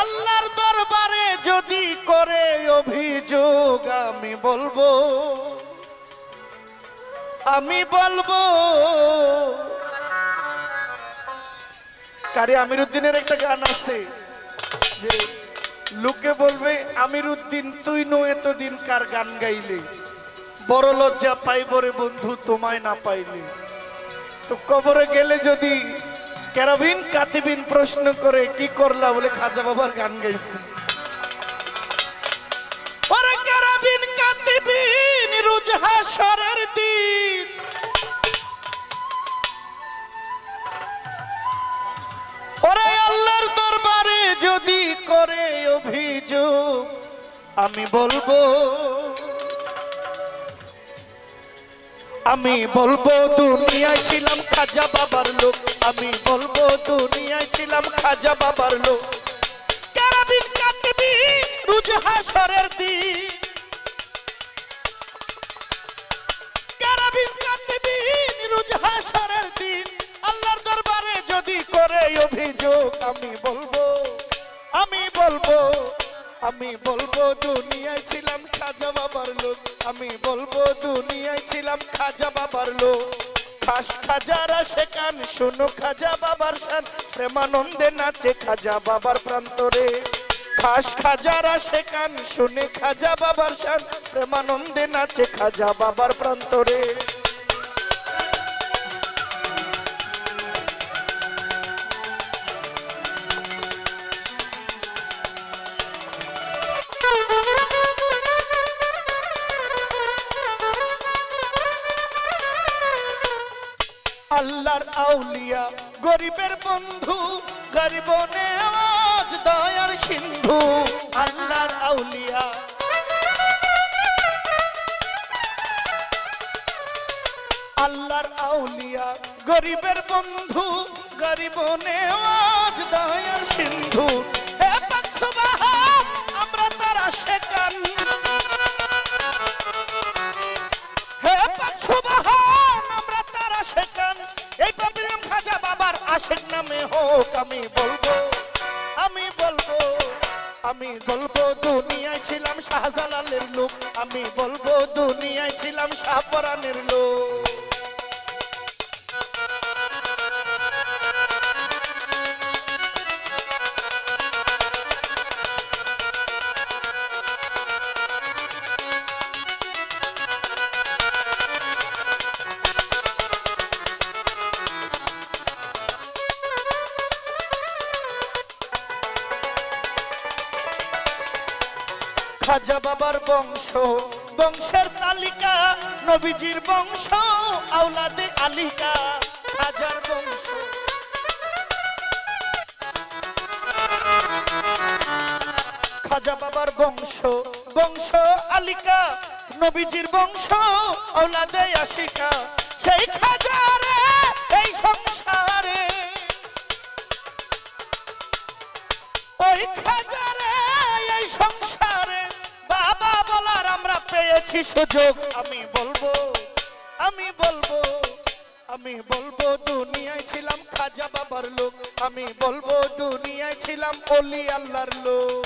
আল্লাহর দরবারে যদি করে অভিযোগ আমি বলবো কারি আমিরউদ্দিনের একটা গান আছে যে লোকে বলবে আমিরউদ্দিন তুই নো এতদিন কার গান গাইলে বড় লজ্জা পাইব রে বন্ধু তোমায় না পাইলে। তো কবরে গেলে যদি কেরাবিন কাতিবিন প্রশ্ন করে কি করলা বলে খাজা বাবার গান গাইছি। ওরে কেরাবিন কাতিবিন রোজ হাশরের দিন ওরে আল্লাহর দরবারে যদি করে অভিযোগ আমি বলবো দুনিয়ায় ছিলাম খাজা বাবার লোক। আমি বলবো দুনিয়ায় ছিলাম খাজা বাবার লোক। কেরাবিন কাতিবিন রোজ হাশরের দিন কেরাবিন কাতিবিন রোজ হাশরের দিন আল্লাহর দরবারে যদি করে অভিযোগ আমি বলবো দুনিয়ায় ছিলাম খাজা বাবার লোক। আমি বলবো দুনিয়ায় ছিলাম খাজা বাবার লোক। খাস খাজারা সেখান শুনো খাজা বাবার শান প্রেমানন্দে নাচে খাজা বাবার প্রান্তরে। খাস খাজারা সেখান শুনে খাজা বাবার শান প্রেমানন্দে নাচে খাজা বাবার প্রান্তরে। আল্লাহর আউলিয়া গরিবের বন্ধু গরিব নেওয়াজ দয়ার সিন্ধু। আল্লাহর আউলিয়া গরিবের বন্ধু গরিব নেওয়াজ দয়ার সিন্ধু। হে পাক সুবহান আমরা তার আশিকান হে পাক সুবহান আমরা তার আশিকান। এই প্রেম খাজা বাবার আশিক নামে হোক আমি বলবো দুনিয়ায় ছিলাম শাহজালালের লোক। আমি বলবো দুনিয়ায় ছিলাম শাহপরানের লোক। খাজা বাবার বংশ বংশের তালিকা নবীজির বংশ আওলাদে আলিকা। খাজার বংশ খাজা বাবার বংশ বংশ আলিকা নবীজির বংশ আওলাদে আশিকা। সেই খাজারে এই সংসারে ওই খাজারে এই সংসারে বাবা বলার আমরা পেয়েছি সুযোগ। আমি বলবো দুনিয়ায় ছিলাম খাজা বাবার লোক। আমি বলবো দুনিয়ায় ছিলাম ওলি আল্লাহর লোক।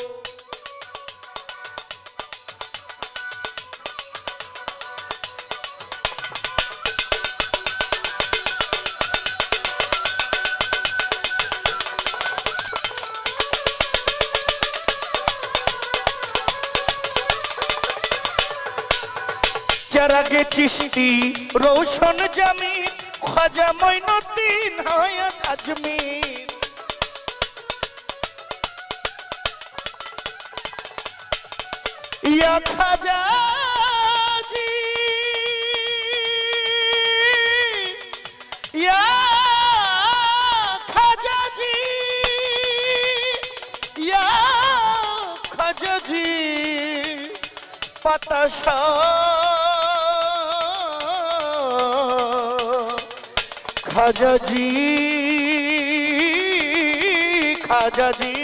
চেরাগে চিশতি রোশন জামি খাজা মঈনুদ্দিন হায়াত আজমির। ইয়া খাজা জি ইয়া খাজা জি ইয়া খাজা জি পাতাশা खाजा जी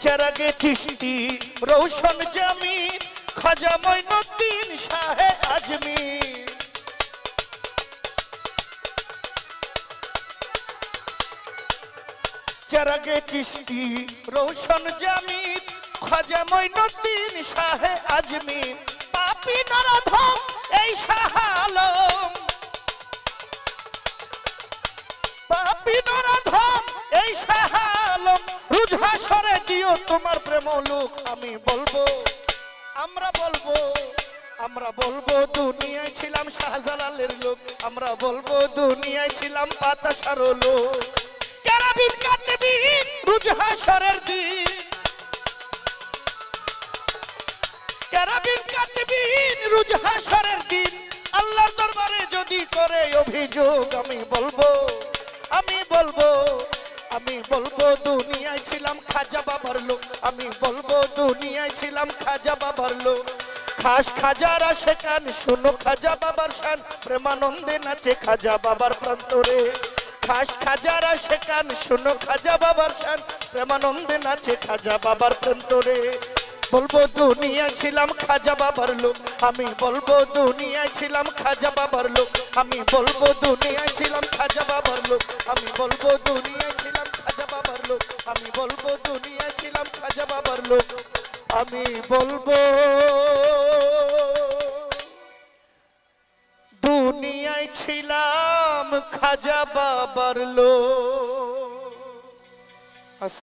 चरागे चिश्ती रोशन जमीन खाजा मঈনুদ্দিন शाह अजमीर। চেরাগে চিশতি রোশন জামিন খাজা মঈনুদ্দিন শাহে আজমির পাপী নরধম এই শাহ আলম পাপী নরধম এই শাহ আলম রোজ হাসরে দিও তোমার প্রেম লোক আমি বলবো আমরা বলবো দুনিয়ায় ছিলাম শাহজালালের লোক আমরা বলবো দুনিয়ায় ছিলাম বাতাসার লোক কেরাবিন কাতিবিন রোজ হাসরের দিন কেরাবিন কাতিবিন রোজ হাসরের দিন আল্লাহর দরবারে যদি করে অভিযোগ আমি বলবো দুনিয়ায় ছিলাম খাজা বাবার লোক আমি বলবো দুনিয়ায় ছিলাম খাজা বাবার লোক খাস খাজারা সেখান শুনো খাজা বাবার শান প্রেমানন্দে নাচে খাজা বাবার প্রান্তরে খাস খাজারা সেখান শুনো খাজা বাবার শান প্রেমানন্দে নাচে খাজা বাবার প্রান্তরে বলবো দুনিয়ায় ছিলাম খাজা বাবার লোক আমি বলবো দুনিয়ায় ছিলাম খাজা বাবার লোক আমি বলবো দুনিয়ায় ছিলাম খাজা বাবার লোক আমি বলবো দুনিয়ায় ছিলাম খাজা বাবার লোক আমি বলবো দুনিয়ায় ছিলাম খাজা বাবার লোক আমি বলবো দুনিয়ায় ছিলাম খাজা বাবার লোক।